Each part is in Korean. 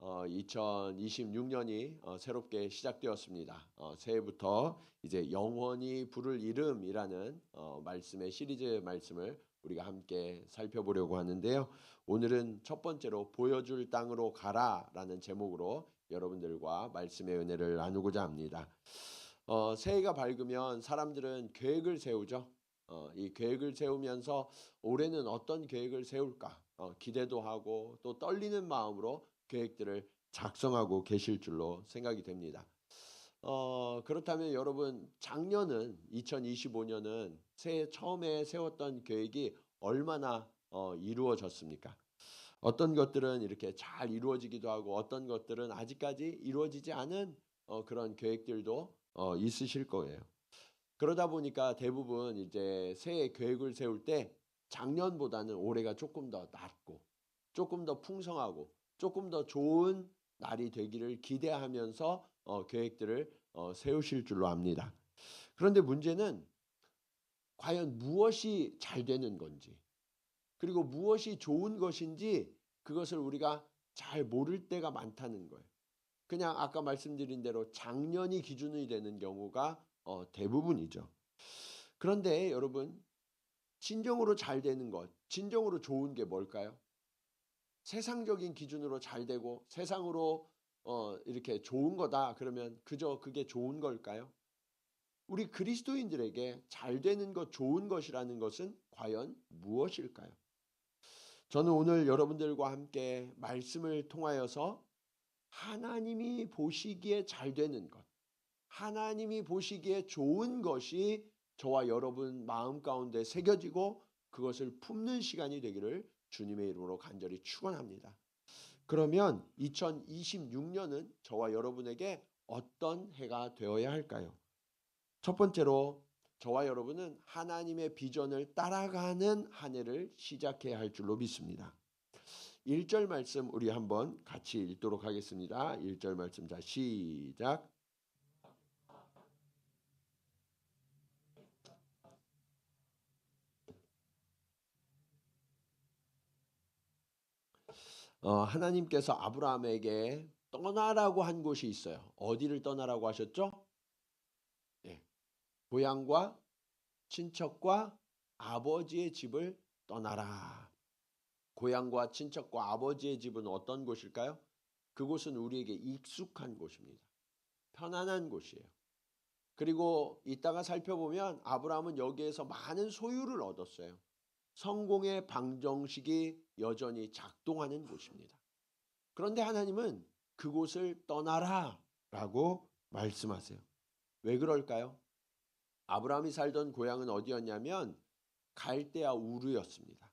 2026년이 새롭게 시작되었습니다. 새해부터 이제 영원히 부를 이름이라는 말씀의 시리즈 말씀을 우리가 함께 살펴보려고 하는데요. 오늘은 첫 번째로 보여줄 땅으로 가라라는 제목으로 여러분들과 말씀의 은혜를 나누고자 합니다. 새해가 밝으면 사람들은 계획을 세우죠. 이 계획을 세우면서 올해는 어떤 계획을 세울까 기대도 하고 또 떨리는 마음으로 계획들을 작성하고 계실 줄로 생각이 됩니다. 그렇다면 여러분 작년은 2025년은 새해 처음에 세웠던 계획이 얼마나 이루어졌습니까? 어떤 것들은 이렇게 잘 이루어지기도 하고 어떤 것들은 아직까지 이루어지지 않은 그런 계획들도 있으실 거예요. 그러다 보니까 대부분 이제 새해 계획을 세울 때 작년보다는 올해가 조금 더 낫고 조금 더 풍성하고 조금 더 좋은 날이 되기를 기대하면서 계획들을 세우실 줄로 압니다. 그런데 문제는 과연 무엇이 잘 되는 건지 그리고 무엇이 좋은 것인지 그것을 우리가 잘 모를 때가 많다는 거예요. 그냥 아까 말씀드린 대로 작년이 기준이 되는 경우가 대부분이죠. 그런데 여러분 진정으로 잘 되는 것, 진정으로 좋은 게 뭘까요? 세상적인 기준으로 잘 되고 세상으로 이렇게 좋은 거다 그러면 그저 그게 좋은 걸까요? 우리 그리스도인들에게 잘 되는 것, 좋은 것이라는 것은 과연 무엇일까요? 저는 오늘 여러분들과 함께 말씀을 통하여서 하나님이 보시기에 잘 되는 것, 하나님이 보시기에 좋은 것이 저와 여러분 마음 가운데 새겨지고 그것을 품는 시간이 되기를 주님의 이름으로 간절히 축원합니다. 그러면 2026년은 저와 여러분에게 어떤 해가 되어야 할까요? 첫 번째로 저와 여러분은 하나님의 비전을 따라가는 한 해를 시작해야 할 줄로 믿습니다. 1절 말씀 우리 한번 같이 읽도록 하겠습니다. 1절 말씀 자 시작. 하나님께서 아브라함에게 떠나라고 한 곳이 있어요. 어디를 떠나라고 하셨죠? 예, 고향과 친척과 아버지의 집을 떠나라. 고향과 친척과 아버지의 집은 어떤 곳일까요? 그곳은 우리에게 익숙한 곳입니다. 편안한 곳이에요. 그리고 이따가 살펴보면 아브라함은 여기에서 많은 소유를 얻었어요. 성공의 방정식이 여전히 작동하는 곳입니다. 그런데 하나님은 그곳을 떠나라 라고 말씀하세요. 왜 그럴까요? 아브라함이 살던 고향은 어디였냐면 갈대아 우르였습니다.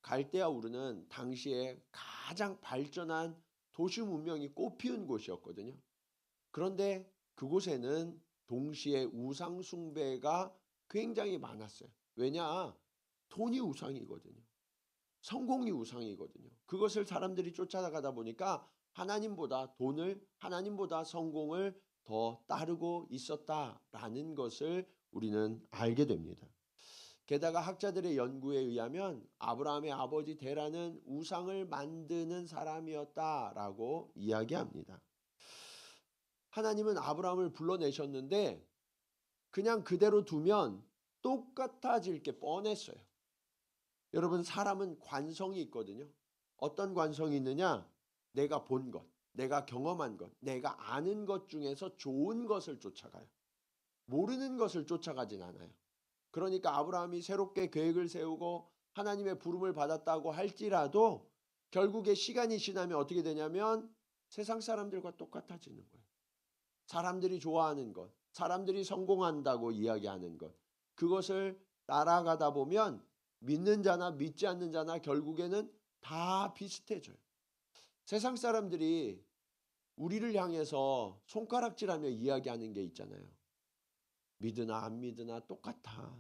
갈대아 우르는 당시에 가장 발전한 도시 문명이 꽃피운 곳이었거든요. 그런데 그곳에는 동시에 우상 숭배가 굉장히 많았어요. 왜냐? 돈이 우상이거든요. 성공이 우상이거든요. 그것을 사람들이 쫓아가다 보니까 하나님보다 돈을, 하나님보다 성공을 더 따르고 있었다라는 것을 우리는 알게 됩니다. 게다가 학자들의 연구에 의하면 아브라함의 아버지 데라는 우상을 만드는 사람이었다라고 이야기합니다. 하나님은 아브라함을 불러내셨는데 그냥 그대로 두면 똑같아질 게 뻔했어요. 여러분 사람은 관성이 있거든요. 어떤 관성이 있느냐? 내가 본 것, 내가 경험한 것, 내가 아는 것 중에서 좋은 것을 쫓아가요. 모르는 것을 쫓아가진 않아요. 그러니까 아브라함이 새롭게 계획을 세우고 하나님의 부름을 받았다고 할지라도 결국에 시간이 지나면 어떻게 되냐면 세상 사람들과 똑같아지는 거예요. 사람들이 좋아하는 것, 사람들이 성공한다고 이야기하는 것, 그것을 따라가다 보면 믿는 자나 믿지 않는 자나 결국에는 다 비슷해져요. 세상 사람들이 우리를 향해서 손가락질하며 이야기하는 게 있잖아요. 믿으나 안 믿으나 똑같아.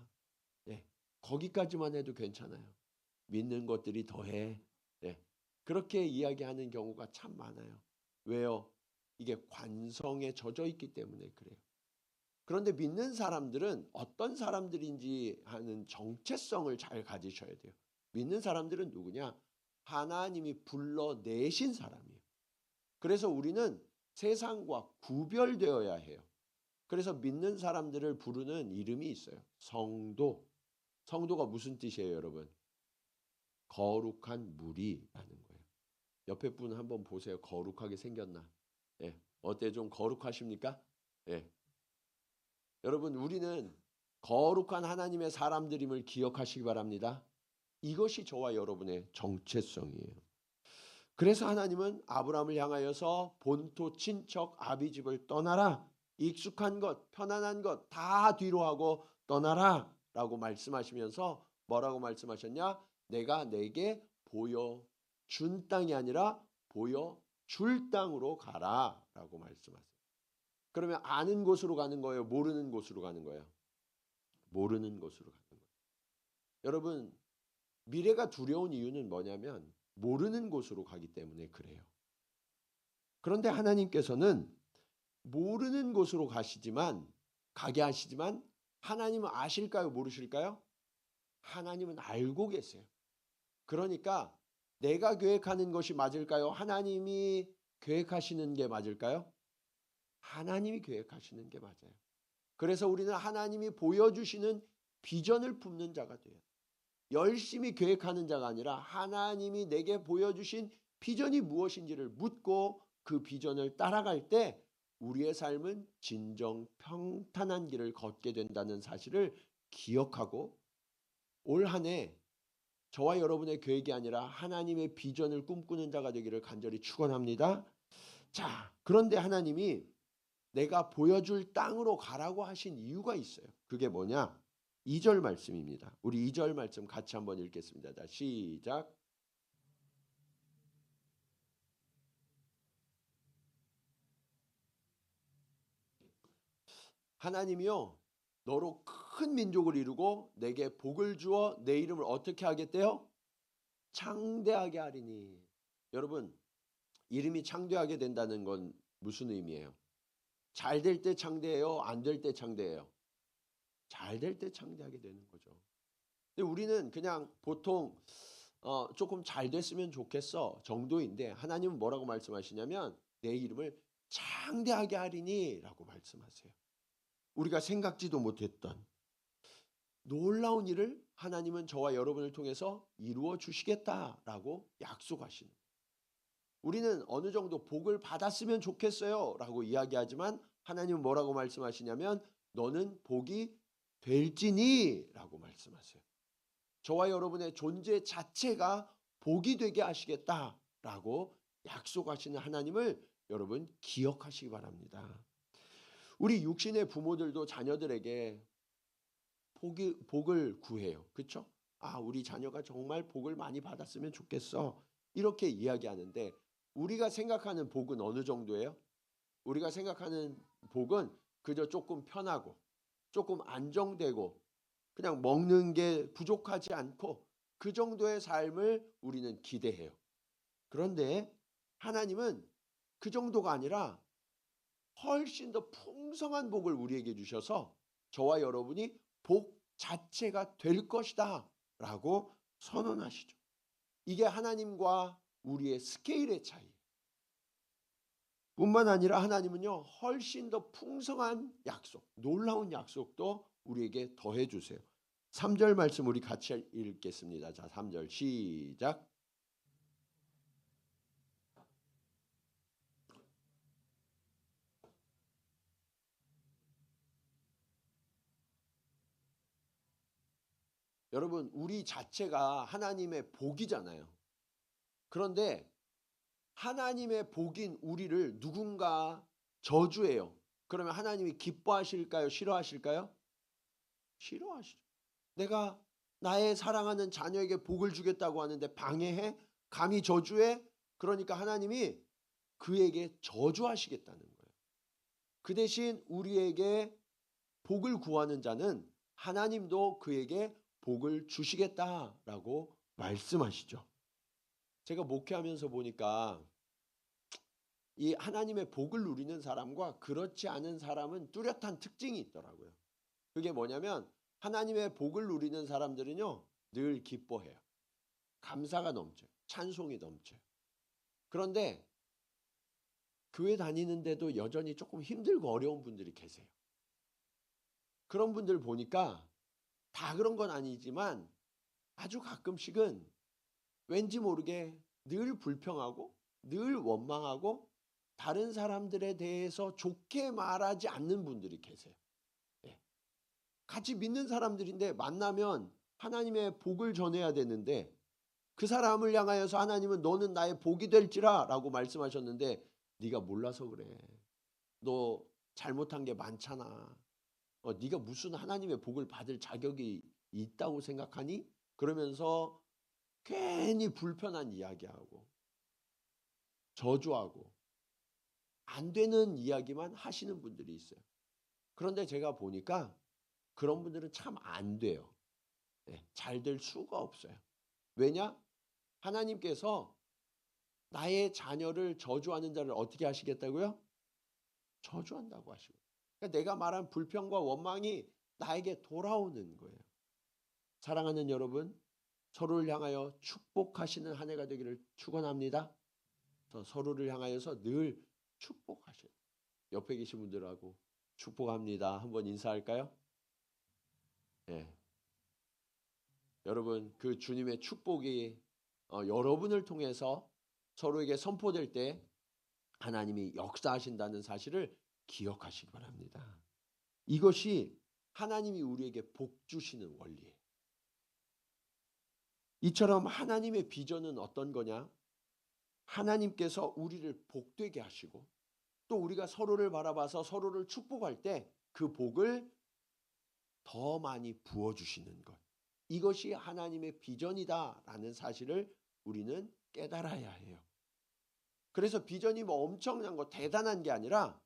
예, 거기까지만 해도 괜찮아요. 믿는 것들이 더해. 예, 그렇게 이야기하는 경우가 참 많아요. 왜요? 이게 관성에 젖어 있기 때문에 그래요. 그런데 믿는 사람들은 어떤 사람들인지 하는 정체성을 잘 가지셔야 돼요. 믿는 사람들은 누구냐? 하나님이 불러내신 사람이에요. 그래서 우리는 세상과 구별되어야 해요. 그래서 믿는 사람들을 부르는 이름이 있어요. 성도. 성도가 무슨 뜻이에요, 여러분? 거룩한 무리라는 거예요. 옆에 분 한번 보세요. 거룩하게 생겼나? 예. 어때? 좀 거룩하십니까? 예. 여러분, 우리는 거룩한 하나님의 사람들임을 기억하시기 바랍니다. 이것이 저와 여러분의 정체성이에요. 그래서 하나님은 아브라함을 향하여서 본토 친척 아비집을 떠나라. 익숙한 것, 편안한 것 다 뒤로 하고 떠나라 라고 말씀하시면서 뭐라고 말씀하셨냐? 내가 내게 보여준 땅이 아니라 보여줄 땅으로 가라 라고 말씀하세요. 그러면 아는 곳으로 가는 거예요? 모르는 곳으로 가는 거예요? 모르는 곳으로 가는 거예요. 여러분, 미래가 두려운 이유는 뭐냐면 모르는 곳으로 가기 때문에 그래요. 그런데 하나님께서는 모르는 곳으로 가게 하시지만 하나님은 아실까요? 모르실까요? 하나님은 알고 계세요. 그러니까 내가 계획하는 것이 맞을까요? 하나님이 계획하시는 게 맞을까요? 하나님이 계획하시는 게 맞아요. 그래서 우리는 하나님이 보여주시는 비전을 품는 자가 돼요. 열심히 계획하는 자가 아니라 하나님이 내게 보여주신 비전이 무엇인지를 묻고 그 비전을 따라갈 때 우리의 삶은 진정 평탄한 길을 걷게 된다는 사실을 기억하고 올 한 해 저와 여러분의 계획이 아니라 하나님의 비전을 꿈꾸는 자가 되기를 간절히 축원합니다. 자, 그런데 하나님이 내가 보여줄 땅으로 가라고 하신 이유가 있어요. 그게 뭐냐? 2절 말씀입니다. 우리 2절 말씀 같이 한번 읽겠습니다. 자, 시작. 하나님이요, 너로 큰 민족을 이루고 내게 복을 주어 내 이름을 어떻게 하겠대요? 창대하게 하리니. 여러분, 이름이 창대하게 된다는 건 무슨 의미예요? 잘 될 때 창대해요? 안 될 때 창대해요? 잘 될 때 창대하게 되는 거죠. 근데 우리는 그냥 보통 조금 잘 됐으면 좋겠어 정도인데 하나님은 뭐라고 말씀하시냐면 내 이름을 창대하게 하리니 라고 말씀하세요. 우리가 생각지도 못했던 놀라운 일을 하나님은 저와 여러분을 통해서 이루어 주시겠다라고 약속하시는. 우리는 어느 정도 복을 받았으면 좋겠어요 라고 이야기하지만 하나님은 뭐라고 말씀하시냐면 너는 복이 될지니 라고 말씀하세요. 저와 여러분의 존재 자체가 복이 되게 하시겠다라고 약속하시는 하나님을 여러분 기억하시기 바랍니다. 우리 육신의 부모들도 자녀들에게 복을 구해요. 그렇죠? 아, 우리 자녀가 정말 복을 많이 받았으면 좋겠어. 이렇게 이야기하는데 우리가 생각하는 복은 어느 정도예요? 우리가 생각하는 복은 그저 조금 편하고 조금 안정되고 그냥 먹는 게 부족하지 않고 그 정도의 삶을 우리는 기대해요. 그런데 하나님은 그 정도가 아니라 훨씬 더 풍성한 복을 우리에게 주셔서 저와 여러분이 복 자체가 될 것이다 라고 선언하시죠. 이게 하나님과 우리의 스케일의 차이. 뿐만 아니라 하나님은요 훨씬 더 풍성한 약속, 놀라운 약속도 우리에게 더해 주세요. 3절 말씀 우리 같이 읽겠습니다. 자, 3절 시작. 여러분, 우리 자체가 하나님의 복이잖아요. 그런데 하나님의 복인 우리를 누군가 저주해요. 그러면 하나님이 기뻐하실까요? 싫어하실까요? 싫어하시죠. 내가 나의 사랑하는 자녀에게 복을 주겠다고 하는데 방해해? 감히 저주해? 그러니까 하나님이 그에게 저주하시겠다는 거예요. 그 대신 우리에게 복을 구하는 자는 하나님도 그에게 복을 주시겠다라고 말씀하시죠. 제가 목회하면서 보니까 이 하나님의 복을 누리는 사람과 그렇지 않은 사람은 뚜렷한 특징이 있더라고요. 그게 뭐냐면 하나님의 복을 누리는 사람들은요 늘 기뻐해요. 감사가 넘쳐요. 찬송이 넘쳐요. 그런데 교회 다니는데도 여전히 조금 힘들고 어려운 분들이 계세요. 그런 분들 보니까 다 그런 건 아니지만 아주 가끔씩은 왠지 모르게 늘 불평하고 늘 원망하고 다른 사람들에 대해서 좋게 말하지 않는 분들이 계세요. 예. 같이 믿는 사람들인데 만나면 하나님의 복을 전해야 되는데 그 사람을 향하여서 하나님은 너는 나의 복이 될지라 라고 말씀하셨는데 네가 몰라서 그래. 너 잘못한 게 많잖아. 네가 무슨 하나님의 복을 받을 자격이 있다고 생각하니? 그러면서 괜히 불편한 이야기하고 저주하고 안 되는 이야기만 하시는 분들이 있어요. 그런데 제가 보니까 그런 분들은 참 안 돼요. 잘 될 수가 없어요. 왜냐? 하나님께서 나의 자녀를 저주하는 자를 어떻게 하시겠다고요? 저주한다고 하시고. 그러니까 내가 말한 불평과 원망이 나에게 돌아오는 거예요. 사랑하는 여러분, 서로를 향하여 축복하시는 한 해가 되기를 축원합니다. 서로를 향하여서 늘 축복하셔요. 옆에 계신 분들하고 축복합니다. 한번 인사할까요? 예. 여러분, 그 주님의 축복이 여러분을 통해서 서로에게 선포될 때 하나님이 역사하신다는 사실을 기억하시기 바랍니다. 이것이 하나님이 우리에게 복 주시는 원리예요. 이처럼 하나님의 비전은 어떤 거냐? 하나님께서 우리를 복되게 하시고 또 우리가 서로를 바라봐서 서로를 축복할 때 그 복을 더 많이 부어주시는 것. 이것이 하나님의 비전이다라는 사실을 우리는 깨달아야 해요. 그래서 비전이 뭐 엄청난 거 대단한 게 아니라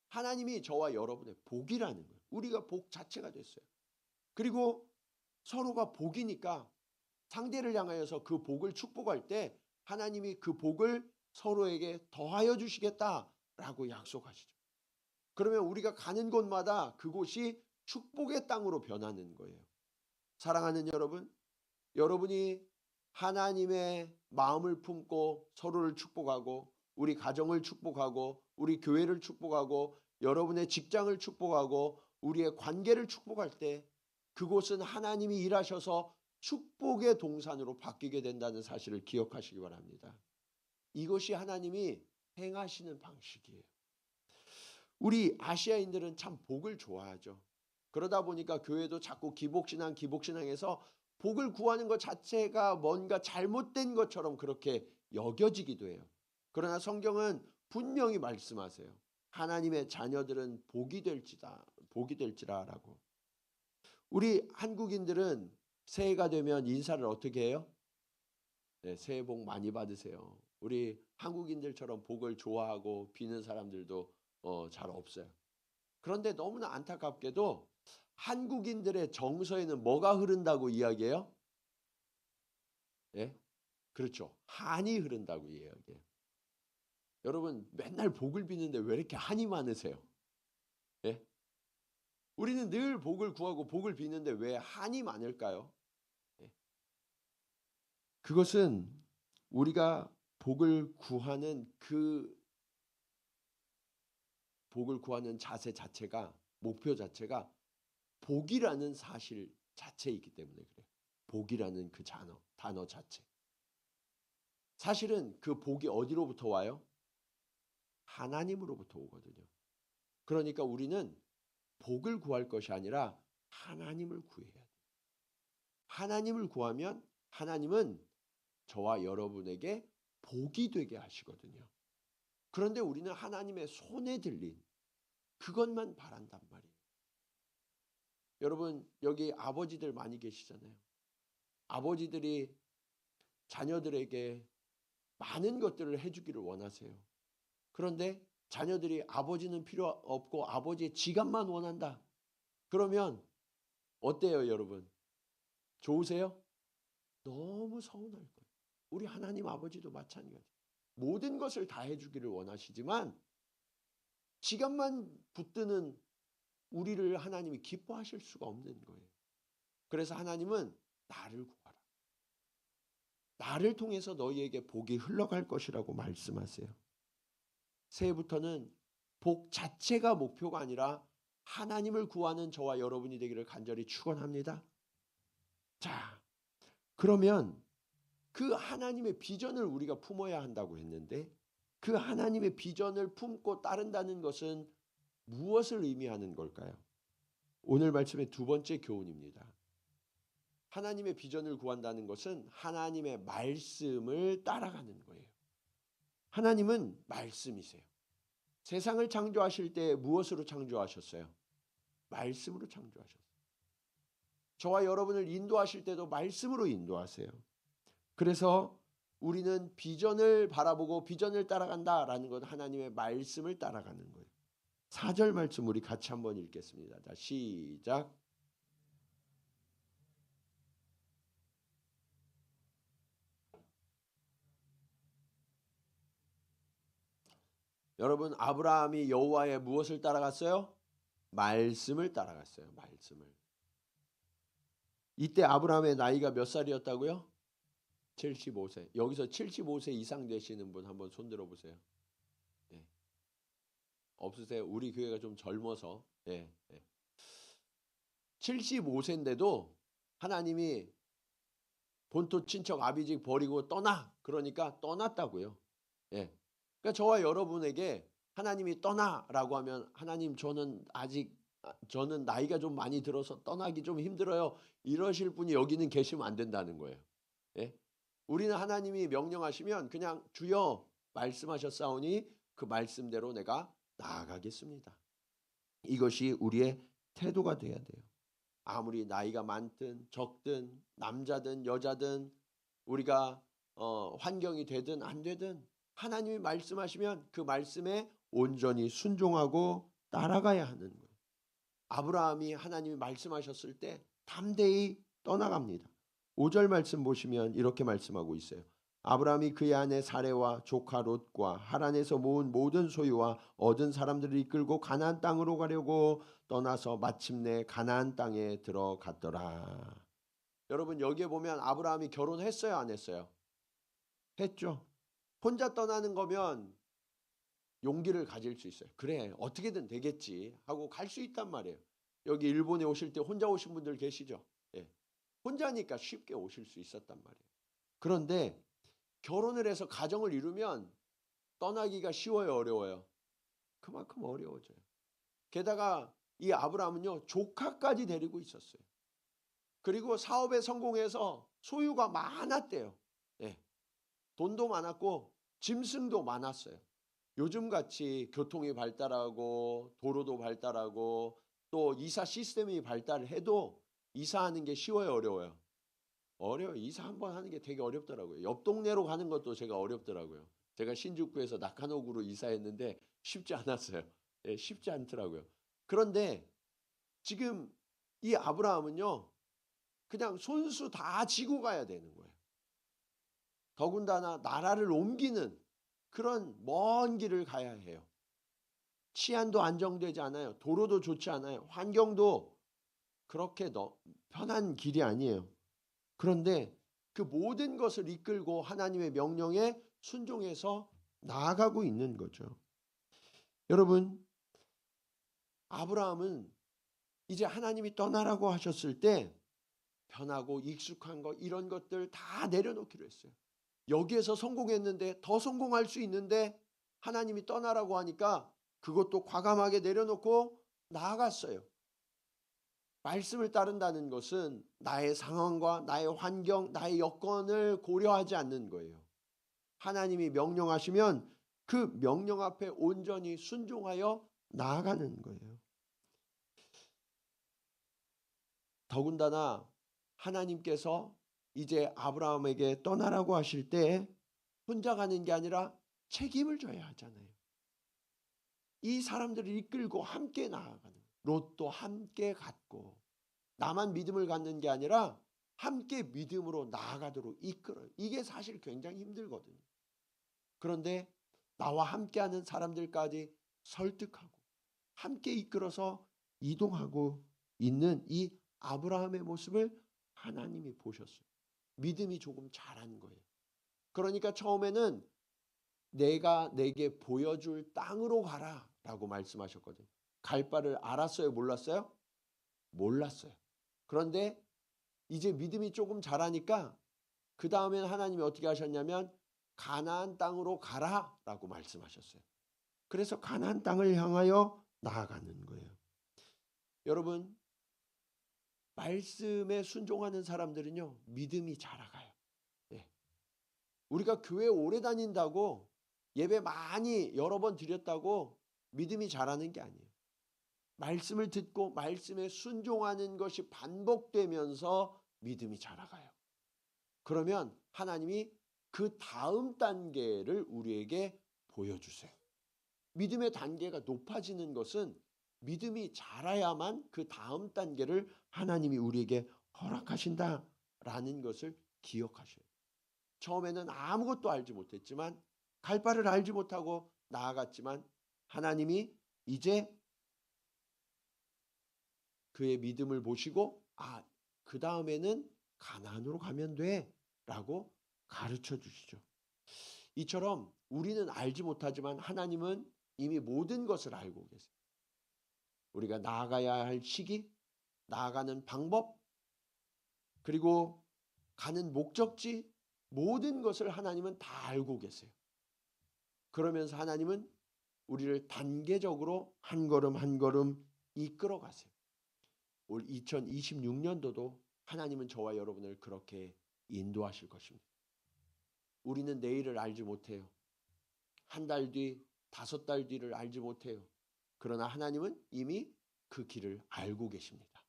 하나님이 저와 여러분의 복이라는 거예요. 우리가 복 자체가 됐어요. 그리고 서로가 복이니까 상대를 향하여서 그 복을 축복할 때 하나님이 그 복을 서로에게 더하여 주시겠다라고 약속하시죠. 그러면 우리가 가는 곳마다 그곳이 축복의 땅으로 변하는 거예요. 사랑하는 여러분, 여러분이 하나님의 마음을 품고 서로를 축복하고 우리 가정을 축복하고 우리 교회를 축복하고 여러분의 직장을 축복하고 우리의 관계를 축복할 때 그곳은 하나님이 일하셔서 축복의 동산으로 바뀌게 된다는 사실을 기억하시기 바랍니다. 이것이 하나님이 행하시는 방식이에요. 우리 아시아인들은 참 복을 좋아하죠. 그러다 보니까 교회도 자꾸 기복신앙에서 복을 구하는 것 자체가 뭔가 잘못된 것처럼 그렇게 여겨지기도 해요. 그러나 성경은 분명히 말씀하세요. 하나님의 자녀들은 복이 될지라라고. 우리 한국인들은 새해가 되면 인사를 어떻게 해요? 네, 새해 복 많이 받으세요. 우리 한국인들처럼 복을 좋아하고 비는 사람들도 잘 없어요. 그런데 너무나 안타깝게도 한국인들의 정서에는 뭐가 흐른다고 이야기해요? 예? 그렇죠. 한이 흐른다고 이야기해요. 여러분 맨날 복을 비는데 왜 이렇게 한이 많으세요? 예? 우리는 늘 복을 구하고 복을 비는데 왜 한이 많을까요? 예? 그것은 우리가 복을 구하는 자세 자체가 목표 자체가 복이라는 사실 자체이기 때문에 그래요. 복이라는 그 단어 자체. 사실은 그 복이 어디로부터 와요? 하나님으로부터 오거든요. 그러니까 우리는 복을 구할 것이 아니라 하나님을 구해야 돼요. 하나님을 구하면 하나님은 저와 여러분에게 복이 되게 하시거든요. 그런데 우리는 하나님의 손에 들린 그것만 바란단 말이에요. 여러분 여기 아버지들 많이 계시잖아요. 아버지들이 자녀들에게 많은 것들을 해주기를 원하세요. 그런데 자녀들이 아버지는 필요 없고 아버지의 지갑만 원한다. 그러면 어때요, 여러분? 좋으세요? 너무 서운할 거예요. 우리 하나님 아버지도 마찬가지. 모든 것을 다 해주기를 원하시지만 지갑만 붙드는 우리를 하나님이 기뻐하실 수가 없는 거예요. 그래서 하나님은 나를 구하라. 나를 통해서 너희에게 복이 흘러갈 것이라고 말씀하세요. 새해부터는 복 자체가 목표가 아니라 하나님을 구하는 저와 여러분이 되기를 간절히 축원합니다. 자, 그러면 그 하나님의 비전을 우리가 품어야 한다고 했는데 그 하나님의 비전을 품고 따른다는 것은 무엇을 의미하는 걸까요? 오늘 말씀의 두 번째 교훈입니다. 하나님의 비전을 구한다는 것은 하나님의 말씀을 따라가는 거예요. 하나님은 말씀이세요. 세상을 창조하실 때 무엇으로 창조하셨어요? 말씀으로 창조하셨어요. 저와 여러분을 인도하실 때도 말씀으로 인도하세요. 그래서 우리는 비전을 바라보고 비전을 따라간다라는 건 하나님의 말씀을 따라가는 거예요. 4절 말씀 우리 같이 한번 읽겠습니다. 자, 시작. 여러분, 아브라함이 여호와의 무엇을 따라갔어요? 말씀을 따라갔어요. 말씀을. 이때 아브라함의 나이가 몇 살이었다고요? 75세. 여기서 75세 이상 되시는 분 한번 손 들어보세요. 예. 없으세요? 우리 교회가 좀 젊어서. 예. 예. 75세인데도 하나님이 본토 친척 아비집 버리고 떠나. 그러니까 떠났다고요. 예. 그러니까 저와 여러분에게 하나님이 떠나라고 하면 하나님 저는 나이가 좀 많이 들어서 떠나기 좀 힘들어요. 이러실 분이 여기는 계시면 안 된다는 거예요. 예? 우리는 하나님이 명령하시면 그냥 주여 말씀하셨사오니 그 말씀대로 내가 나아가겠습니다. 이것이 우리의 태도가 돼야 돼요. 아무리 나이가 많든 적든 남자든 여자든 우리가 환경이 되든 안 되든 하나님이 말씀하시면 그 말씀에 온전히 순종하고 따라가야 하는 거예요. 아브라함이 하나님이 말씀하셨을 때 담대히 떠나갑니다. 5절 말씀 보시면 이렇게 말씀하고 있어요. 아브라함이 그의 아내 사레와 조카 롯과 하란에서 모은 모든 소유와 얻은 사람들을 이끌고 가나안 땅으로 가려고 떠나서 마침내 가나안 땅에 들어갔더라. 여러분, 여기에 보면 아브라함이 결혼했어요, 안 했어요? 했죠. 혼자 떠나는 거면 용기를 가질 수 있어요. 그래, 어떻게든 되겠지 하고 갈 수 있단 말이에요. 여기 일본에 오실 때 혼자 오신 분들 계시죠? 예. 혼자니까 쉽게 오실 수 있었단 말이에요. 그런데 결혼을 해서 가정을 이루면 떠나기가 쉬워요, 어려워요? 그만큼 어려워져요. 게다가 이 아브라함은요, 조카까지 데리고 있었어요. 그리고 사업에 성공해서 소유가 많았대요. 예. 돈도 많았고 짐승도 많았어요. 요즘같이 교통이 발달하고 도로도 발달하고 또 이사 시스템이 발달해도 이사하는 게 쉬워요, 어려워요? 어려워요. 이사 한번 하는 게 되게 어렵더라고요. 옆 동네로 가는 것도 제가 어렵더라고요. 제가 신주쿠에서 낙한옥으로 이사했는데 쉽지 않았어요. 예, 쉽지 않더라고요. 그런데 지금 이 아브라함은요, 그냥 손수 다 쥐고 가야 되는 거예요. 더군다나 나라를 옮기는 그런 먼 길을 가야 해요. 치안도 안정되지 않아요. 도로도 좋지 않아요. 환경도 그렇게 편한 길이 아니에요. 그런데 그 모든 것을 이끌고 하나님의 명령에 순종해서 나아가고 있는 거죠. 여러분, 아브라함은 이제 하나님이 떠나라고 하셨을 때 편하고 익숙한 것 이런 것들 다 내려놓기로 했어요. 여기에서 성공했는데 더 성공할 수 있는데 하나님이 떠나라고 하니까 그것도 과감하게 내려놓고 나아갔어요. 말씀을 따른다는 것은 나의 상황과 나의 환경, 나의 여건을 고려하지 않는 거예요. 하나님이 명령하시면 그 명령 앞에 온전히 순종하여 나아가는 거예요. 더군다나 하나님께서 이제 아브라함에게 떠나라고 하실 때 혼자 가는 게 아니라 책임을 져야 하잖아요. 이 사람들을 이끌고 함께 나아가는, 롯도 함께 갔고 나만 믿음을 갖는 게 아니라 함께 믿음으로 나아가도록 이끌어요. 이게 사실 굉장히 힘들거든요. 그런데 나와 함께하는 사람들까지 설득하고 함께 이끌어서 이동하고 있는 이 아브라함의 모습을 하나님이 보셨어요. 믿음이 조금 자란 거예요. 그러니까 처음에는 내가 내게 보여줄 땅으로 가라 라고 말씀하셨거든요. 갈 바를 알았어요? 몰랐어요? 몰랐어요. 그런데 이제 믿음이 조금 자라니까 그 다음에는 하나님이 어떻게 하셨냐면 가나안 땅으로 가라 라고 말씀하셨어요. 그래서 가나안 땅을 향하여 나아가는 거예요. 여러분, 말씀에 순종하는 사람들은요, 믿음이 자라가요. 네. 우리가 교회 오래 다닌다고 예배 많이 여러 번 드렸다고 믿음이 자라는 게 아니에요. 말씀을 듣고 말씀에 순종하는 것이 반복되면서 믿음이 자라가요. 그러면 하나님이 그 다음 단계를 우리에게 보여주세요. 믿음의 단계가 높아지는 것은 믿음이 자라야만 그 다음 단계를 하나님이 우리에게 허락하신다라는 것을 기억하셔야 돼요. 처음에는 아무것도 알지 못했지만 갈 바를 알지 못하고 나아갔지만 하나님이 이제 그의 믿음을 보시고 그 다음에는 가나안으로 가면 돼 라고 가르쳐 주시죠. 이처럼 우리는 알지 못하지만 하나님은 이미 모든 것을 알고 계세요. 우리가 나아가야 할 시기, 나아가는 방법, 그리고 가는 목적지, 모든 것을 하나님은 다 알고 계세요. 그러면서 하나님은 우리를 단계적으로 한 걸음 한 걸음 이끌어 가세요. 올 2026년도도 하나님은 저와 여러분을 그렇게 인도하실 것입니다. 우리는 내일을 알지 못해요. 한 달 뒤, 5달 뒤를 알지 못해요. 그러나 하나님은 이미 그 길을 알고 계십니다.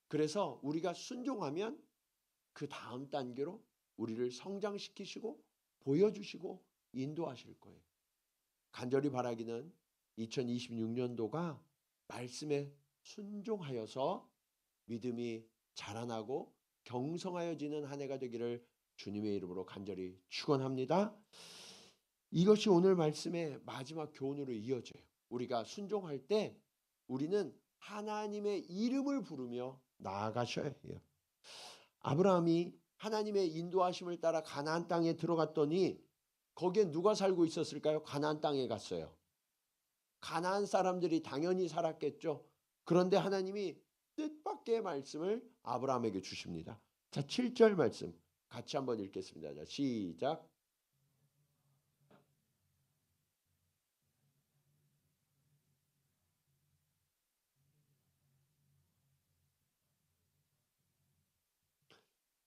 그래서 우리가 순종하면 그 다음 단계로 우리를 성장시키시고 보여주시고 인도하실 거예요. 간절히 바라기는 2026년도가 말씀에 순종하여서 믿음이 자라나고 경성하여지는 한 해가 되기를 주님의 이름으로 간절히 축원합니다. 이것이 오늘 말씀의 마지막 교훈으로 이어져요. 우리가 순종할 때 우리는 하나님의 이름을 부르며 나아가셔야 해요. 아브라함이 하나님의 인도하심을 따라 가나안 땅에 들어갔더니 거기에 누가 살고 있었을까요? 가나안 땅에 갔어요. 가나안 사람들이 당연히 살았겠죠. 그런데 하나님이 뜻밖의 말씀을 아브라함에게 주십니다. 자, 7절 말씀 같이 한번 읽겠습니다. 자, 시작.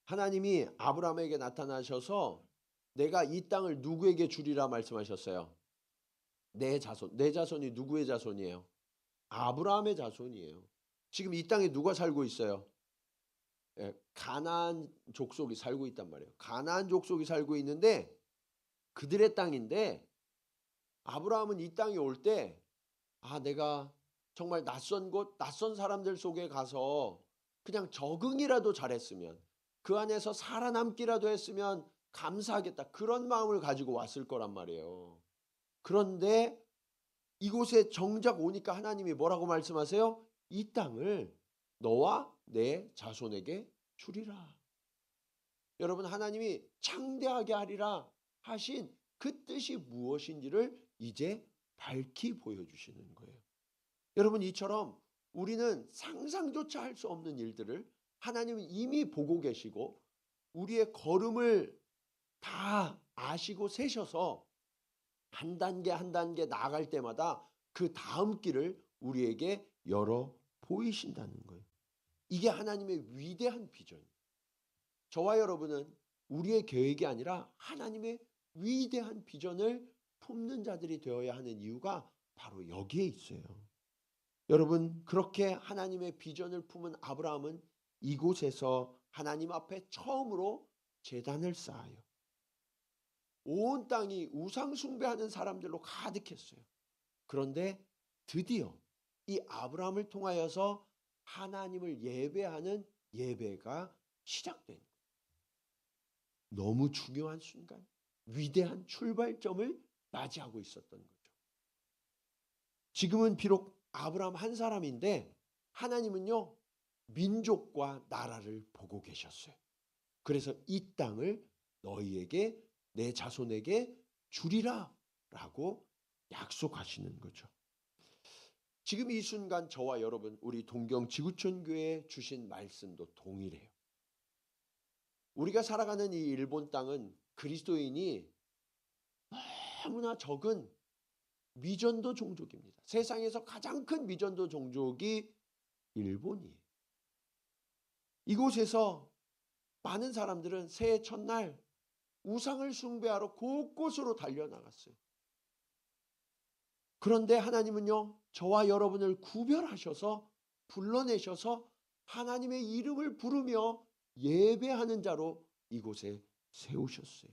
하나님이 아브라함에게 나타나셔서 내가 이 땅을 누구에게 주리라 말씀하셨어요? 내 자손. 내 자손이 누구의 자손이에요? 아브라함의 자손이에요. 지금 이 땅에 누가 살고 있어요? 가나안 족속이 살고 있단 말이에요. 가나안 족속이 살고 있는데 그들의 땅인데 아브라함은 이 땅에 올 때 내가 정말 낯선 곳, 낯선 사람들 속에 가서 그냥 적응이라도 잘했으면 그 안에서 살아남기라도 했으면 감사하겠다. 그런 마음을 가지고 왔을 거란 말이에요. 그런데 이곳에 정작 오니까 하나님이 뭐라고 말씀하세요? 이 땅을 너와 내 자손에게 주리라. 여러분, 하나님이 창대하게 하리라 하신 그 뜻이 무엇인지를 이제 밝히 보여주시는 거예요. 여러분, 이처럼 우리는 상상조차 할 수 없는 일들을 하나님은 이미 보고 계시고 우리의 걸음을 다 아시고 세셔서 한 단계 한 단계 나아갈 때마다 그 다음 길을 우리에게 열어 보이신다는 거예요. 이게 하나님의 위대한 비전이에요. 저와 여러분은 우리의 계획이 아니라 하나님의 위대한 비전을 품는 자들이 되어야 하는 이유가 바로 여기에 있어요. 여러분, 그렇게 하나님의 비전을 품은 아브라함은 이곳에서 하나님 앞에 처음으로 제단을 쌓아요. 온 땅이 우상 숭배하는 사람들로 가득했어요. 그런데 드디어 이 아브라함을 통하여서 하나님을 예배하는 예배가 시작된 거예요. 너무 중요한 순간, 위대한 출발점을 맞이하고 있었던 거죠. 지금은 비록 아브라함 한 사람인데 하나님은요, 민족과 나라를 보고 계셨어요. 그래서 이 땅을 너희에게, 내 자손에게 주리라라고 약속하시는 거죠. 지금 이 순간 저와 여러분, 우리 동경 지구촌 교회에 주신 말씀도 동일해요. 우리가 살아가는 이 일본 땅은 그리스도인이 너무나 적은 미전도 종족입니다. 세상에서 가장 큰 미전도 종족이 일본이에요. 이곳에서 많은 사람들은 새해 첫날 우상을 숭배하러 곳곳으로 달려나갔어요. 그런데 하나님은요, 저와 여러분을 구별하셔서 불러내셔서 하나님의 이름을 부르며 예배하는 자로 이곳에 세우셨어요.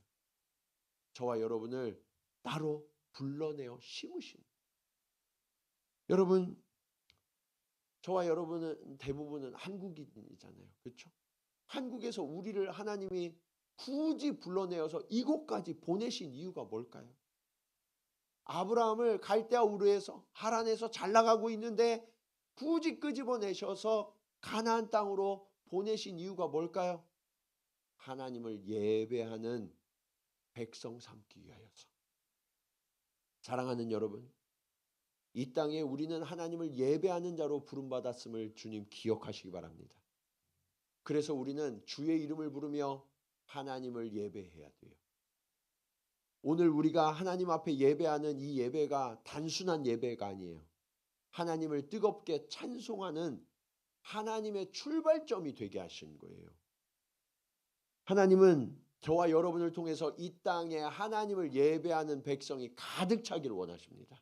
저와 여러분을 따로 불러내어 심으신. 여러분, 저와 여러분은 대부분은 한국인이잖아요. 그렇죠? 한국에서 우리를 하나님이 굳이 불러내어서 이곳까지 보내신 이유가 뭘까요? 아브라함을 갈대아 우르에서 하란에서 잘 나가고 있는데 굳이 끄집어내셔서 가나안 땅으로 보내신 이유가 뭘까요? 하나님을 예배하는 백성 삼기 위하여서. 사랑하는 여러분, 이 땅에 우리는 하나님을 예배하는 자로 부름받았음을 주님 기억하시기 바랍니다. 그래서 우리는 주의 이름을 부르며 하나님을 예배해야 돼요. 오늘 우리가 하나님 앞에 예배하는 이 예배가 단순한 예배가 아니에요. 하나님을 뜨겁게 찬송하는 하나님의 출발점이 되게 하신 거예요. 하나님은 저와 여러분을 통해서 이 땅에 하나님을 예배하는 백성이 가득 차기를 원하십니다.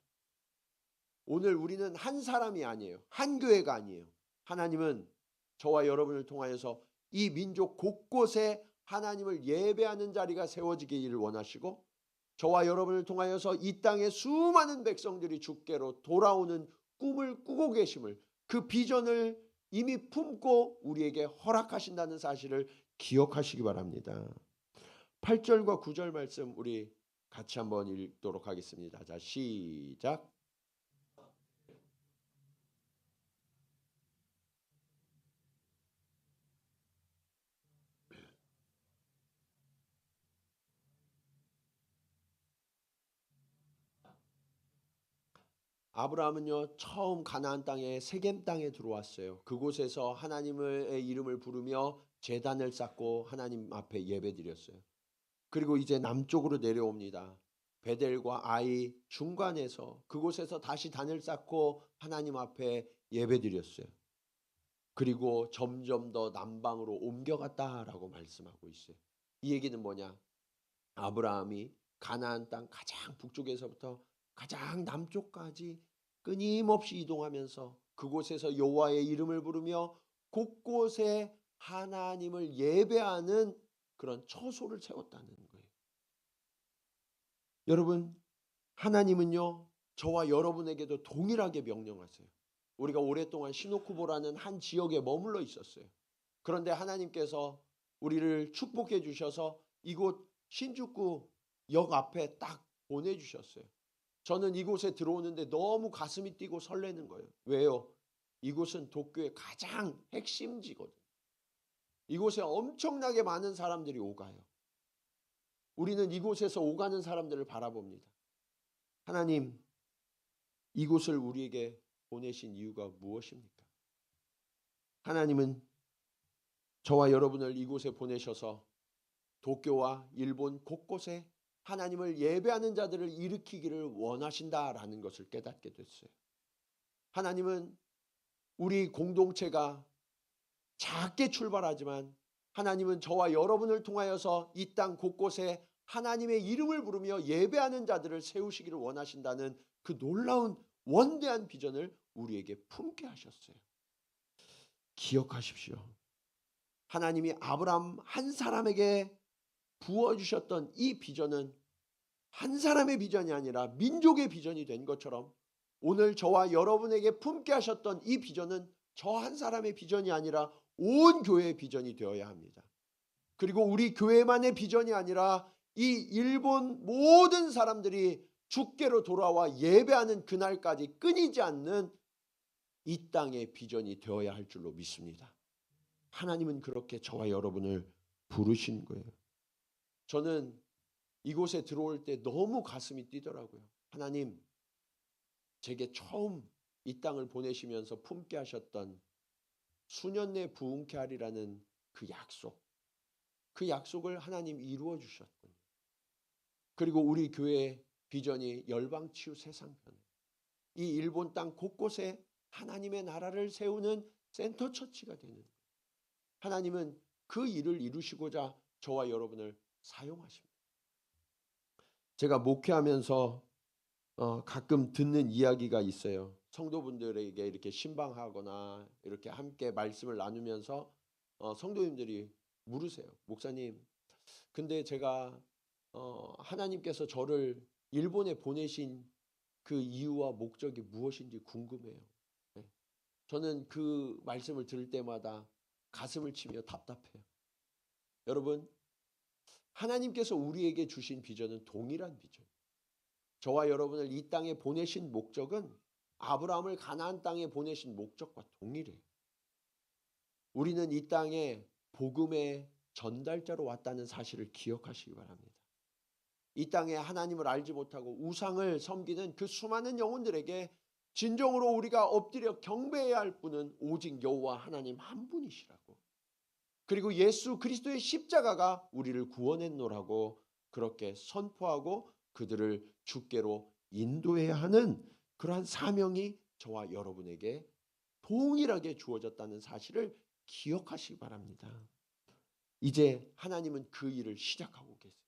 오늘 우리는 한 사람이 아니에요. 한 교회가 아니에요. 하나님은 저와 여러분을 통하여서 이 민족 곳곳에 하나님을 예배하는 자리가 세워지기를 원하시고, 저와 여러분을 통하여서 이 땅에 수많은 백성들이 주께로 돌아오는 꿈을 꾸고 계심을, 그 비전을 이미 품고 우리에게 허락하신다는 사실을 기억하시기 바랍니다. 8절과 9절 말씀 우리 같이 한번 읽도록 하겠습니다. 자, 시작. 아브라함은요, 처음 가나안 땅에 세겜 땅에 들어왔어요. 그곳에서 하나님의 이름을 부르며 제단을 쌓고 하나님 앞에 예배드렸어요. 그리고 이제 남쪽으로 내려옵니다. 베델과 아이 중간에서 그곳에서 다시 단을 쌓고 하나님 앞에 예배드렸어요. 그리고 점점 더 남방으로 옮겨갔다라고 말씀하고 있어요. 이 얘기는 뭐냐? 아브라함이 가나안 땅 가장 북쪽에서부터 가장 남쪽까지 끊임없이 이동하면서 그곳에서 여호와의 이름을 부르며 곳곳에 하나님을 예배하는 그런 처소를 세웠다는 거예요. 여러분, 하나님은요, 저와 여러분에게도 동일하게 명령하세요. 우리가 오랫동안 시노쿠보라는 한 지역에 머물러 있었어요. 그런데 하나님께서 우리를 축복해 주셔서 이곳 신주쿠 역 앞에 딱 보내주셨어요. 저는 이곳에 들어오는데 너무 가슴이 뛰고 설레는 거예요. 왜요? 이곳은 도쿄의 가장 핵심지거든요. 이곳에 엄청나게 많은 사람들이 오가요. 우리는 이곳에서 오가는 사람들을 바라봅니다. 하나님, 이곳을 우리에게 보내신 이유가 무엇입니까? 하나님은 저와 여러분을 이곳에 보내셔서 도쿄와 일본 곳곳에 하나님을 예배하는 자들을 일으키기를 원하신다라는 것을 깨닫게 됐어요. 하나님은 우리 공동체가 작게 출발하지만 하나님은 저와 여러분을 통하여서 이 땅 곳곳에 하나님의 이름을 부르며 예배하는 자들을 세우시기를 원하신다는 그 놀라운 원대한 비전을 우리에게 품게 하셨어요. 기억하십시오. 하나님이 아브라함 한 사람에게 부어주셨던 이 비전은 한 사람의 비전이 아니라 민족의 비전이 된 것처럼, 오늘 저와 여러분에게 품게 하셨던 이 비전은 저 한 사람의 비전이 아니라 온 교회의 비전이 되어야 합니다. 그리고 우리 교회만의 비전이 아니라 이 일본 모든 사람들이 주께로 돌아와 예배하는 그날까지 끊이지 않는 이 땅의 비전이 되어야 할 줄로 믿습니다. 하나님은 그렇게 저와 여러분을 부르신 거예요. 저는 이곳에 들어올 때 너무 가슴이 뛰더라고요. 하나님, 제게 처음 이 땅을 보내시면서 품게 하셨던 수년 내 부흥케 하리라는 그 약속을 하나님 이루어 주셨군요. 그리고 우리 교회의 비전이 열방치유 세상편, 이 일본 땅 곳곳에 하나님의 나라를 세우는 센터 처치가 되는 거예요. 하나님은 그 일을 이루시고자 저와 여러분을 사용하십니다. 제가 목회하면서 가끔 듣는 이야기가 있어요. 성도분들에게 이렇게 신방하거나 이렇게 함께 말씀을 나누면서 성도님들이 물으세요. 목사님, 근데 제가 하나님께서 저를 일본에 보내신 그 이유와 목적이 무엇인지 궁금해요. 네. 저는 그 말씀을 들을 때마다 가슴을 치며 답답해요. 여러분, 하나님께서 우리에게 주신 비전은 동일한 비전. 저와 여러분을 이 땅에 보내신 목적은 아브라함을 가나안 땅에 보내신 목적과 동일해요. 우리는 이 땅에 복음의 전달자로 왔다는 사실을 기억하시기 바랍니다. 이 땅에 하나님을 알지 못하고 우상을 섬기는 그 수많은 영혼들에게 진정으로 우리가 엎드려 경배해야 할 분은 오직 여호와 하나님 한 분이시라고. 그리고 예수 그리스도의 십자가가 우리를 구원했노라고 그렇게 선포하고 그들을 주께로 인도해야 하는 그러한 사명이 저와 여러분에게 동일하게 주어졌다는 사실을 기억하시기 바랍니다. 이제 하나님은 그 일을 시작하고 계세요.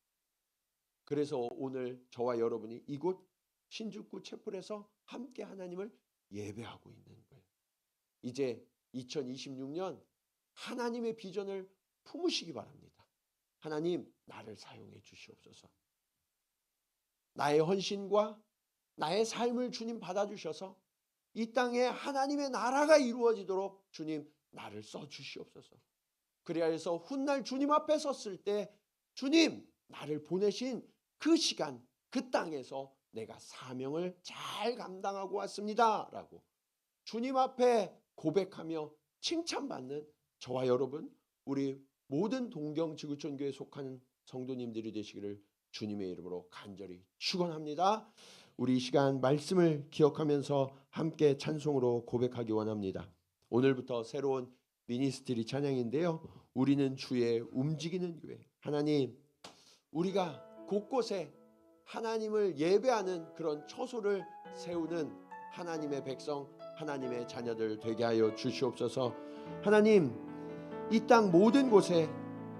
그래서 오늘 저와 여러분이 이곳 신주쿠 채플에서 함께 하나님을 예배하고 있는 거예요. 이제 2026년 하나님의 비전을 품으시기 바랍니다. 하나님, 나를 사용해 주시옵소서. 나의 헌신과 나의 삶을 주님 받아주셔서 이 땅에 하나님의 나라가 이루어지도록 주님 나를 써주시옵소서. 그래야 해서 훗날 주님 앞에 섰을 때 주님, 나를 보내신 그 시간, 그 땅에서 내가 사명을 잘 감당하고 왔습니다 라고 주님 앞에 고백하며 칭찬받는 저와 여러분, 우리 모든 동경지구촌교회에 속하는 성도님들이 되시기를 주님의 이름으로 간절히 축원합니다. 우리 이 시간 말씀을 기억하면서 함께 찬송으로 고백하기 원합니다. 오늘부터 새로운 미니스트리 찬양인데요, 우리는 주의 움직이는 교회. 하나님, 우리가 곳곳에 하나님을 예배하는 그런 처소를 세우는 하나님의 백성, 하나님의 자녀들 되게 하여 주시옵소서. 하나님, 이 땅 모든 곳에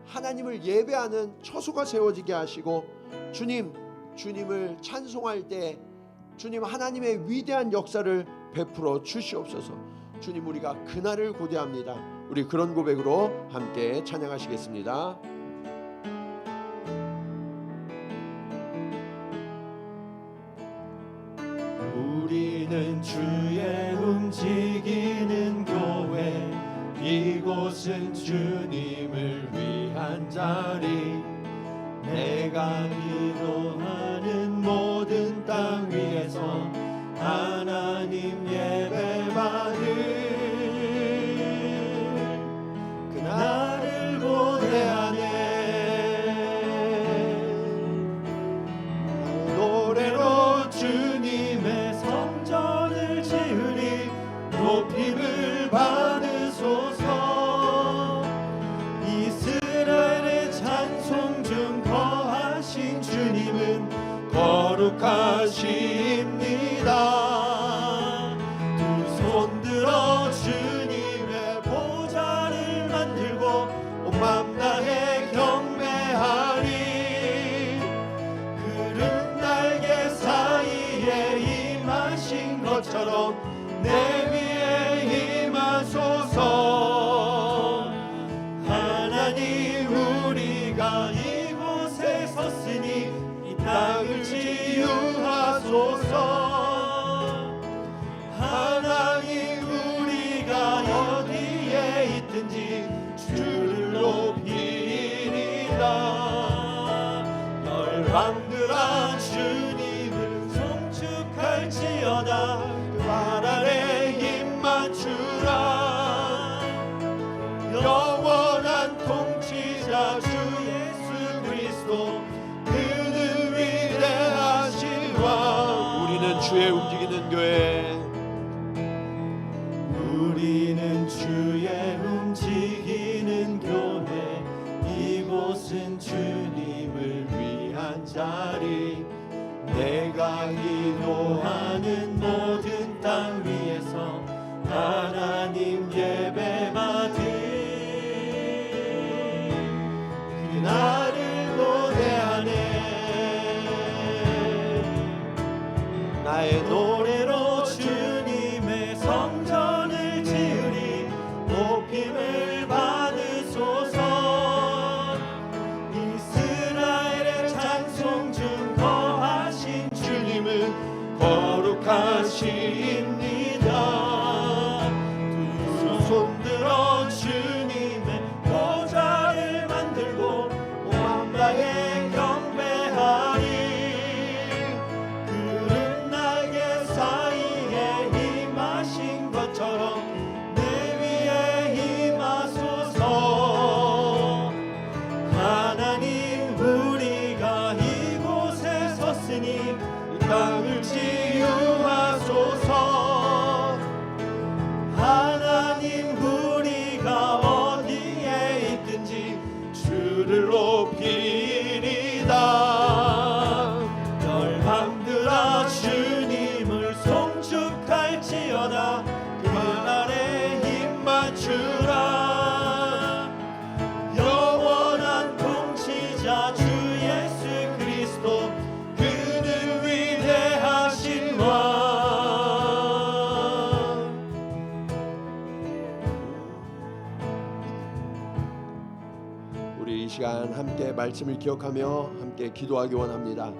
하나님을 예배하는 처소가 세워지게 하시고 주님을 찬송할 때 주님 하나님의 위대한 역사를 베풀어 주시옵소서. 주님, 우리가 그날을 고대합니다. 우리 그런 고백으로 함께 찬양하시겠습니다. 우리는 주의 움직이는 교회, 이곳은 주님을 위한 자리. 내가 기도하는 모든 땅 위에서 하나님 예배받을 그날을 고대하네. 노래로 주님의 성전을 지으리. 높임을 받으소서. 이스라엘의 찬송 중 거하신 주님은 거룩하십니다. 두 손 들어 주님의 보좌를 만들고 온 맘 다해 경배하리. 구름 날개 사이에 임하신 것처럼 내 위에 임하소서. 하나님, 우리가 이곳에 섰으니 이 땅을 치유하소서. 하나님, 우리가 어디에 있든지 주를 높이리라. 열방들아 주님을 송축할지어다. 그 발 아래 힘 맞추라. 영원한 통치자 주 예수 그리스도, 그는 우리는 주의 움직이는 교회, 우리는 주의 움직이는 교회, 이곳은 주님을 위한 자리. 내가 기도하는 모든 땅 위에서 하나님 예배받은 그날을 노래하네. 나의 노래로 주님의 성전을 지으리. 높임을 받으소서. 이스라엘의 찬송 중 거하신 주님은 거룩하십니다. 두 손 들어 주님의 보좌를 만들고 왕방에 경배하리. 구름 날개 사이에 임하신 것처럼 내 위에 임하소서. 하나님, 우리가 이곳에 섰으니 이 땅을 치유하소서. 하나님, 우리가 어디에 있든지 주를 높이리다. 열방들아 주님을 송축할지어다. 그날에 힘 맞추라. 영원한 통치자 주 예수 그리스도, 그는 위대하신 왕. 우리 이 시간 함께 말씀을 기억하며 함께 기도하기 원합니다.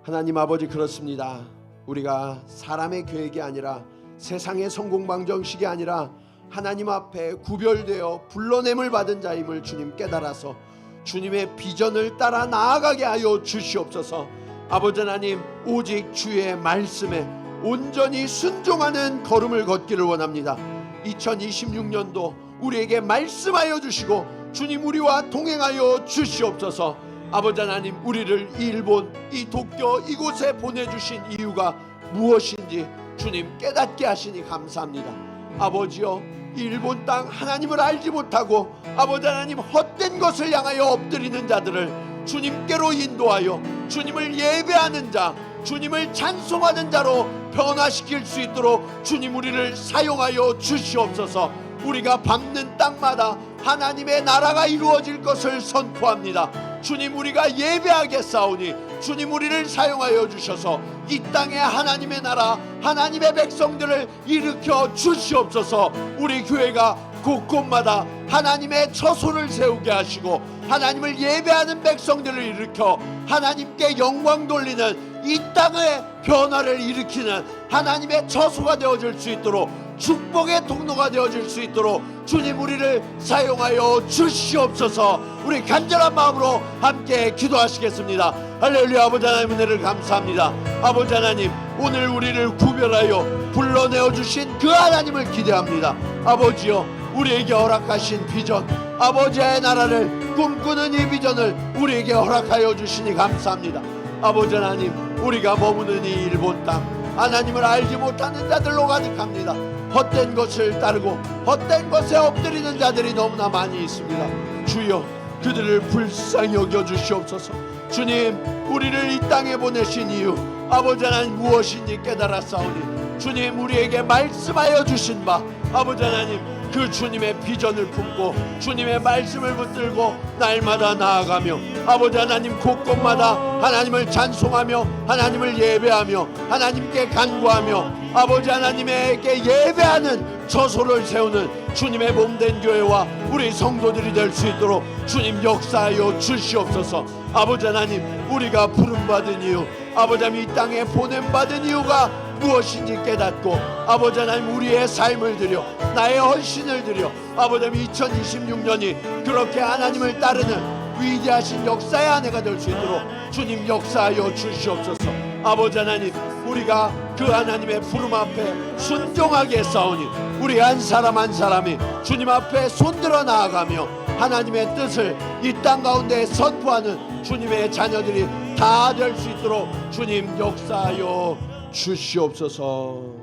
하나님 아버지, 그렇습니다. 우리가 사람의 계획이 아니라 세상의 성공방정식이 아니라 하나님 앞에 구별되어 불러냄을 받은 자임을 주님 깨달아서 주님의 비전을 따라 나아가게 하여 주시옵소서. 아버지 하나님, 오직 주의 말씀에 온전히 순종하는 걸음을 걷기를 원합니다. 2026년도 우리에게 말씀하여 주시고 주님 우리와 동행하여 주시옵소서. 아버지 하나님, 우리를 일본, 이 도쿄 이곳에 보내주신 이유가 무엇인지 주님 깨닫게 하시니 감사합니다. 아버지여, 일본 땅 하나님을 알지 못하고 아버지 하나님 헛된 것을 향하여 엎드리는 자들을 주님께로 인도하여 주님을 예배하는 자, 주님을 찬송하는 자로 변화시킬 수 있도록 주님 우리를 사용하여 주시옵소서. 우리가 밟는 땅마다 하나님의 나라가 이루어질 것을 선포합니다. 주님, 우리가 예배하겠사오니 주님 우리를 사용하여 주셔서 이 땅에 하나님의 나라, 하나님의 백성들을 일으켜 주시옵소서. 우리 교회가 곳곳마다 하나님의 처소를 세우게 하시고 하나님을 예배하는 백성들을 일으켜 하나님께 영광 돌리는 이 땅의 변화를 일으키는 하나님의 처소가 되어질 수 있도록, 축복의 통로가 되어질 수 있도록 주님 우리를 사용하여 주시옵소서. 우리 간절한 마음으로 함께 기도하시겠습니다. 할렐루야. 아버지 하나님, 은혜를 감사합니다. 아버지 하나님, 오늘 우리를 구별하여 불러내어 주신 그 하나님을 기대합니다. 아버지여, 우리에게 허락하신 비전, 아버지의 나라를 꿈꾸는 이 비전을 우리에게 허락하여 주시니 감사합니다. 아버지 하나님, 우리가 머무는 이 일본 땅 하나님을 알지 못하는 자들로 가득합니다. 헛된 것을 따르고 헛된 것에 엎드리는 자들이 너무나 많이 있습니다. 주여, 그들을 불쌍히 여겨 주시옵소서. 주님, 우리를 이 땅에 보내신 이유 아버지 하나님 무엇인지 깨달았사오니 주님 우리에게 말씀하여 주신 바 아버지 하나님, 그 주님의 비전을 품고 주님의 말씀을 붙들고 날마다 나아가며 아버지 하나님 곳곳마다 하나님을 찬송하며 하나님을 예배하며 하나님께 간구하며 아버지 하나님에게 예배하는 처소를 세우는 주님의 몸된 교회와 우리 성도들이 될 수 있도록 주님 역사하여 주시옵소서. 아버지 하나님, 우리가 부름받은 이유, 아버지 하나님 이 땅에 보냄받은 이유가 무엇인지 깨닫고 아버지 하나님 우리의 삶을 드려 나의 헌신을 드려 아버지 하나님 2026년이 그렇게 하나님을 따르는 위대하신 역사의 한 해가 될 수 있도록 주님 역사하여 주시옵소서. 아버지 하나님, 우리가 그 하나님의 부름 앞에 순종하게 싸우니 우리 한 사람 한 사람이 주님 앞에 손들어 나아가며 하나님의 뜻을 이 땅 가운데 선포하는 주님의 자녀들이 다 될 수 있도록 주님 역사하여 주시옵소서.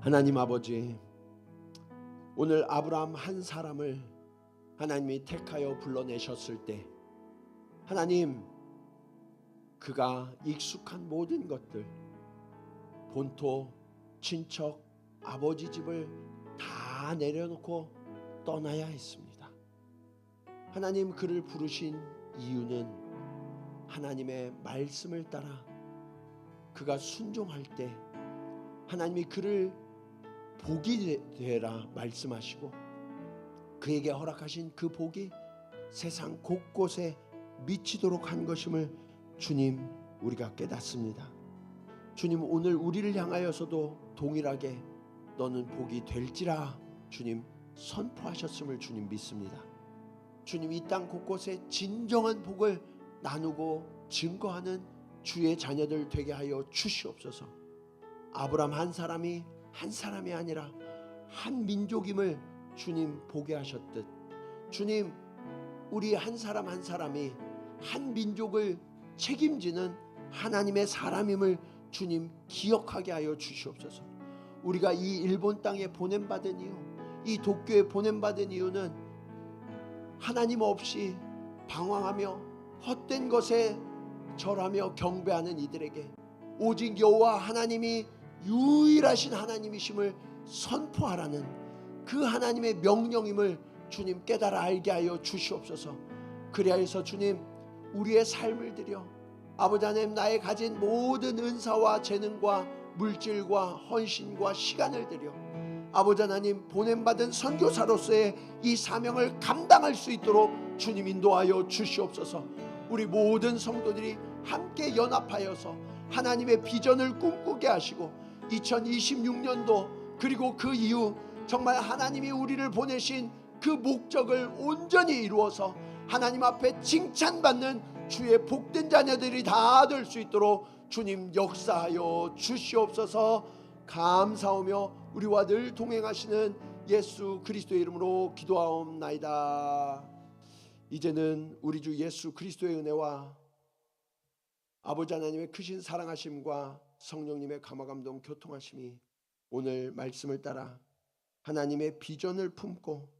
하나님 아버지, 오늘 아브라함 한 사람을 하나님이 택하여 불러내셨을 때 하나님, 그가 익숙한 모든 것들, 본토, 친척, 아버지 집을 다 내려놓고 떠나야 했습니다. 하나님, 그를 부르신 이유는 하나님의 말씀을 따라 그가 순종할 때 하나님이 그를 복이 되라 말씀하시고 그에게 허락하신 그 복이 세상 곳곳에 미치도록 한 것임을 주님, 우리가 깨닫습니다. 주님, 오늘 우리를 향하여서도 동일하게 너는 복이 될지라 주님 선포하셨음을 주님 믿습니다. 주님, 이 땅 곳곳에 진정한 복을 나누고 증거하는 주의 자녀들 되게 하여 주시옵소서. 아브라함 한 사람이 아니라 한 민족임을 주님 보게 하셨듯 주님, 우리 한 사람 한 사람이 한 민족을 책임지는 하나님의 사람임을 주님 기억하게 하여 주시옵소서. 우리가 이 일본 땅에 보냄받은 이유, 이 도쿄에 보냄받은 이유는 하나님 없이 방황하며 헛된 것에 절하며 경배하는 이들에게 오직 여호와 하나님이 유일하신 하나님이심을 선포하라는 그 하나님의 명령임을 주님 깨달아 알게 하여 주시옵소서. 그리하여서 주님, 우리의 삶을 드려 아버지 하나님, 나의 가진 모든 은사와 재능과 물질과 헌신과 시간을 드려 아버지 하나님, 보냄받은 선교사로서의 이 사명을 감당할 수 있도록 주님 인도하여 주시옵소서. 우리 모든 성도들이 함께 연합하여서 하나님의 비전을 꿈꾸게 하시고 2026년도 그리고 그 이후 정말 하나님이 우리를 보내신 그 목적을 온전히 이루어서 하나님 앞에 칭찬받는 주의 복된 자녀들이 다 될 수 있도록 주님 역사하여 주시옵소서. 감사하며 우리와 늘 동행하시는 예수 그리스도의 이름으로 기도하옵나이다. 이제는 우리 주 예수 그리스도의 은혜와 아버지 하나님의 크신 사랑하심과 성령님의 감화감동 교통하심이 오늘 말씀을 따라 하나님의 비전을 품고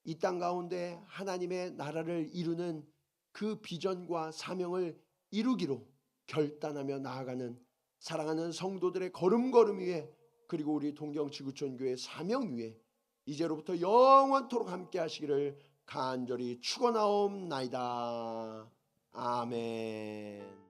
이 땅 가운데 하나님의 나라를 이루는 그 비전과 사명을 이루기로 결단하며 나아가는 사랑하는 성도들의 걸음걸음 위에 그리고 우리 동경지구촌교회 사명 위에 이제로부터 영원토록 함께 하시기를 간절히 축원하옵나이다. 아멘.